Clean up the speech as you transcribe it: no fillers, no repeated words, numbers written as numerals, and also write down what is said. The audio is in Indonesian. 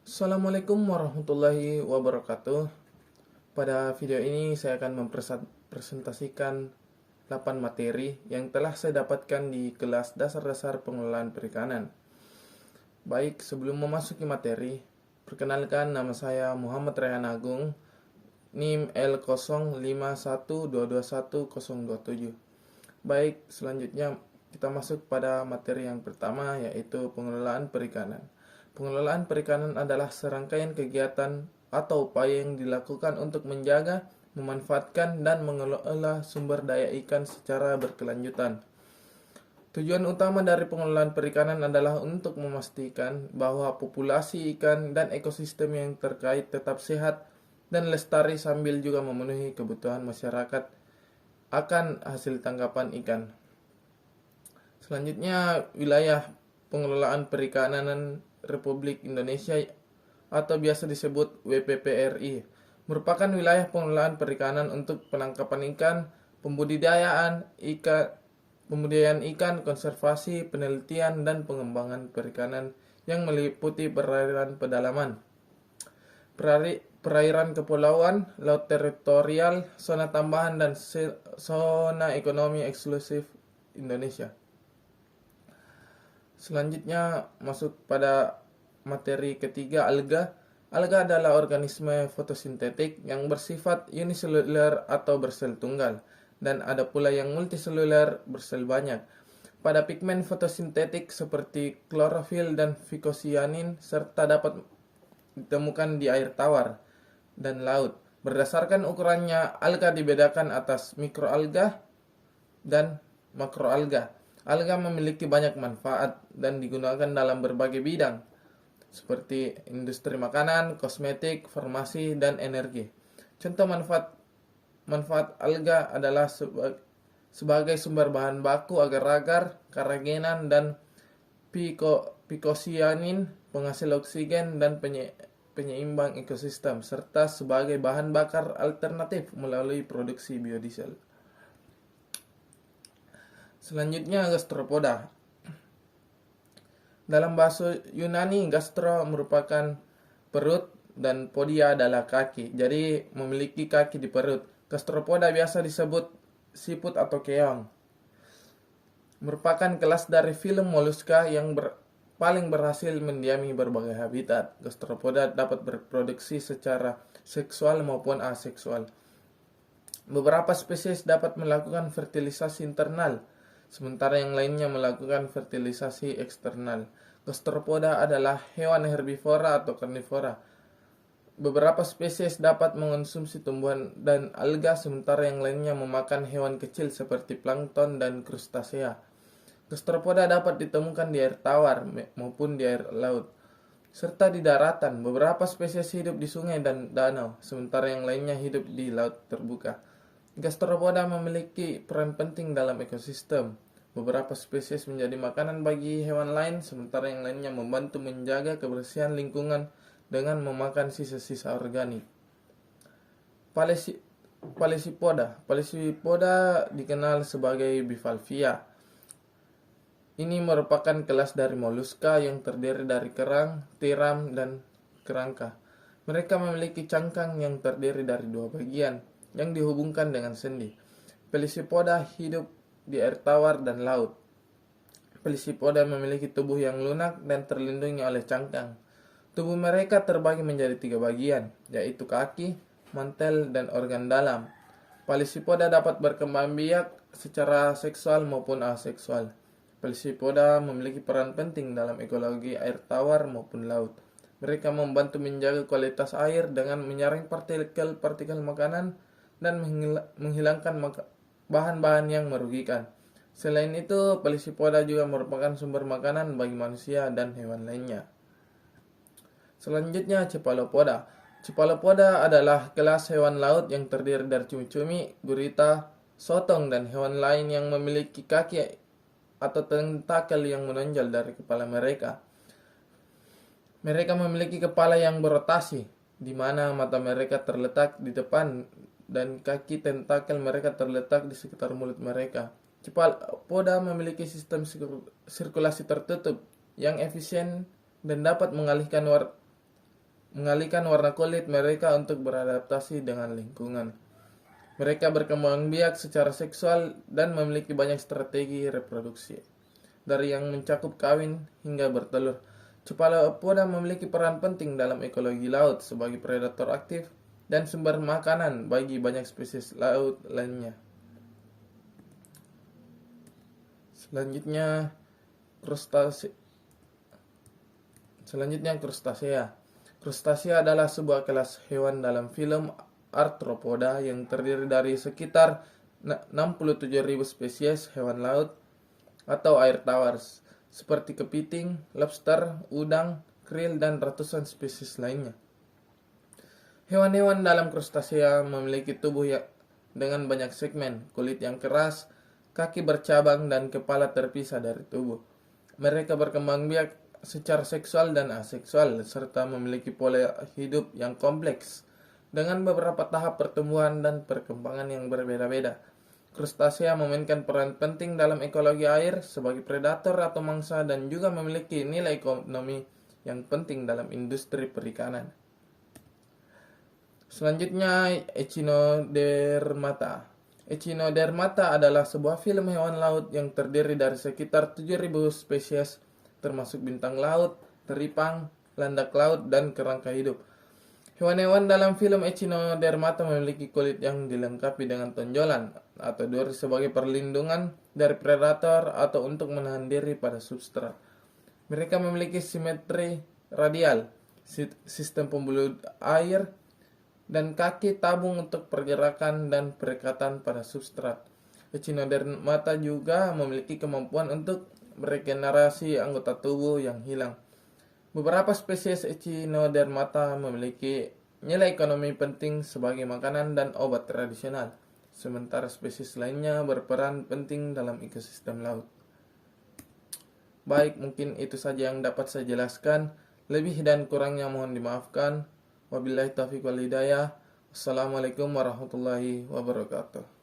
Assalamualaikum warahmatullahi wabarakatuh. Pada video ini saya akan mempresentasikan 8 materi yang telah saya dapatkan di kelas dasar-dasar pengelolaan perikanan. Baik, sebelum memasuki materi, perkenalkan nama saya Muhammad Rehan Agung, NIM L0512210027. Baik, selanjutnya kita masuk pada materi yang pertama, yaitu pengelolaan perikanan. Pengelolaan perikanan adalah serangkaian kegiatan atau upaya yang dilakukan untuk menjaga, memanfaatkan, dan mengelola sumber daya ikan secara berkelanjutan. Tujuan utama dari pengelolaan perikanan adalah untuk memastikan bahwa populasi ikan dan ekosistem yang terkait tetap sehat dan lestari sambil juga memenuhi kebutuhan masyarakat akan hasil tangkapan ikan. Selanjutnya, wilayah pengelolaan perikanan Republik Indonesia atau biasa disebut WPPRI merupakan wilayah pengelolaan perikanan untuk penangkapan ikan, pembudidayaan ikan, konservasi, penelitian, dan pengembangan perikanan yang meliputi perairan pedalaman, perairan kepulauan, laut teritorial, zona tambahan, dan zona ekonomi eksklusif Indonesia. Selanjutnya masuk pada materi ketiga, alga. Alga adalah organisme fotosintetik yang bersifat uniseluler atau bersel tunggal, dan ada pula yang multiseluler bersel banyak. Pada pigmen fotosintetik seperti klorofil dan fikosianin serta dapat ditemukan di air tawar dan laut. Berdasarkan ukurannya, alga dibedakan atas mikroalga dan makroalga. Alga memiliki banyak manfaat dan digunakan dalam berbagai bidang seperti industri makanan, kosmetik, farmasi, dan energi. Contoh manfaat alga adalah sebagai sumber bahan baku agar-agar, karagenan, dan pikosianin, penghasil oksigen, dan penyeimbang ekosistem, serta sebagai bahan bakar alternatif melalui produksi biodiesel. Selanjutnya, gastropoda. Dalam bahasa Yunani, gastro merupakan perut dan podia adalah kaki. Jadi memiliki kaki di perut. Gastropoda biasa disebut siput atau keong. Merupakan kelas dari film moluska yang paling berhasil mendiami berbagai habitat. Gastropoda dapat berproduksi secara seksual maupun aseksual. Beberapa spesies dapat melakukan fertilisasi internal, sementara yang lainnya melakukan fertilisasi eksternal. Gastropoda adalah hewan herbivora atau karnivora. Beberapa spesies dapat mengonsumsi tumbuhan dan alga, sementara yang lainnya memakan hewan kecil seperti plankton dan krustasea. Gastropoda dapat ditemukan di air tawar maupun di air laut, serta di daratan. Beberapa spesies hidup di sungai dan danau, sementara yang lainnya hidup di laut terbuka. Gastropoda memiliki peran penting dalam ekosistem. Beberapa spesies menjadi makanan bagi hewan lain, sementara yang lainnya membantu menjaga kebersihan lingkungan dengan memakan sisa-sisa organik. Palisipoda dikenal sebagai bivalvia. Ini merupakan kelas dari moluska yang terdiri dari kerang, tiram, dan kerangka. Mereka memiliki cangkang yang terdiri dari dua bagian yang dihubungkan dengan sendi. Palisipoda hidup di air tawar dan laut. Palisipoda memiliki tubuh yang lunak dan terlindungi oleh cangkang. Tubuh mereka terbagi menjadi 3 bagian, yaitu kaki, mantel, dan organ dalam. Palisipoda dapat berkembang biak secara seksual maupun aseksual. Palisipoda memiliki peran penting dalam ekologi air tawar maupun laut. Mereka membantu menjaga kualitas air dengan menyaring partikel-partikel makanan dan menghilangkan bahan-bahan yang merugikan. Selain itu, palisipoda juga merupakan sumber makanan bagi manusia dan hewan lainnya. Selanjutnya, cephalopoda. Cephalopoda adalah kelas hewan laut yang terdiri dari cumi-cumi, gurita, sotong, dan hewan lain yang memiliki kaki atau tentakel yang menonjol dari kepala mereka. Mereka memiliki kepala yang berotasi, di mana mata mereka terletak di depan dan kaki tentakel mereka terletak di sekitar mulut mereka. Cephalopoda memiliki sistem sirkulasi tertutup yang efisien dan dapat mengalihkan mengalihkan warna kulit mereka untuk beradaptasi dengan lingkungan. Mereka berkembang biak secara seksual dan memiliki banyak strategi reproduksi, dari yang mencakup kawin hingga bertelur. Cephalopoda memiliki peran penting dalam ekologi laut sebagai predator aktif dan sumber makanan bagi banyak spesies laut lainnya. Selanjutnya, krustasea. Krustasea adalah sebuah kelas hewan dalam film Arthropoda yang terdiri dari sekitar 67.000 spesies hewan laut atau air tawar, seperti kepiting, lobster, udang, krill, dan ratusan spesies lainnya. Hewan-hewan dalam krustasea memiliki tubuh dengan banyak segmen, kulit yang keras, kaki bercabang, dan kepala terpisah dari tubuh. Mereka berkembang biak secara seksual dan aseksual, serta memiliki pola hidup yang kompleks, dengan beberapa tahap pertumbuhan dan perkembangan yang berbeda-beda. Krustasea memainkan peran penting dalam ekologi air sebagai predator atau mangsa dan juga memiliki nilai ekonomi yang penting dalam industri perikanan. Selanjutnya, Echinodermata. Echinodermata adalah sebuah film hewan laut yang terdiri dari sekitar 7.000 spesies termasuk bintang laut, teripang, landak laut, dan kerangka hidup. Hewan-hewan dalam film Echinodermata memiliki kulit yang dilengkapi dengan tonjolan atau duri sebagai perlindungan dari predator atau untuk menahan diri pada substrat. Mereka memiliki simetri radial, sistem pembuluh air, dan kaki tabung untuk pergerakan dan perekatan pada substrat. Echinodermata juga memiliki kemampuan untuk meregenerasi anggota tubuh yang hilang. Beberapa spesies Echinodermata memiliki nilai ekonomi penting sebagai makanan dan obat tradisional, sementara spesies lainnya berperan penting dalam ekosistem laut. Baik, mungkin itu saja yang dapat saya jelaskan. Lebih dan kurangnya mohon dimaafkan. Wabillahi taufiq wal hidayah. Wassalamualaikum warahmatullahi wabarakatuh.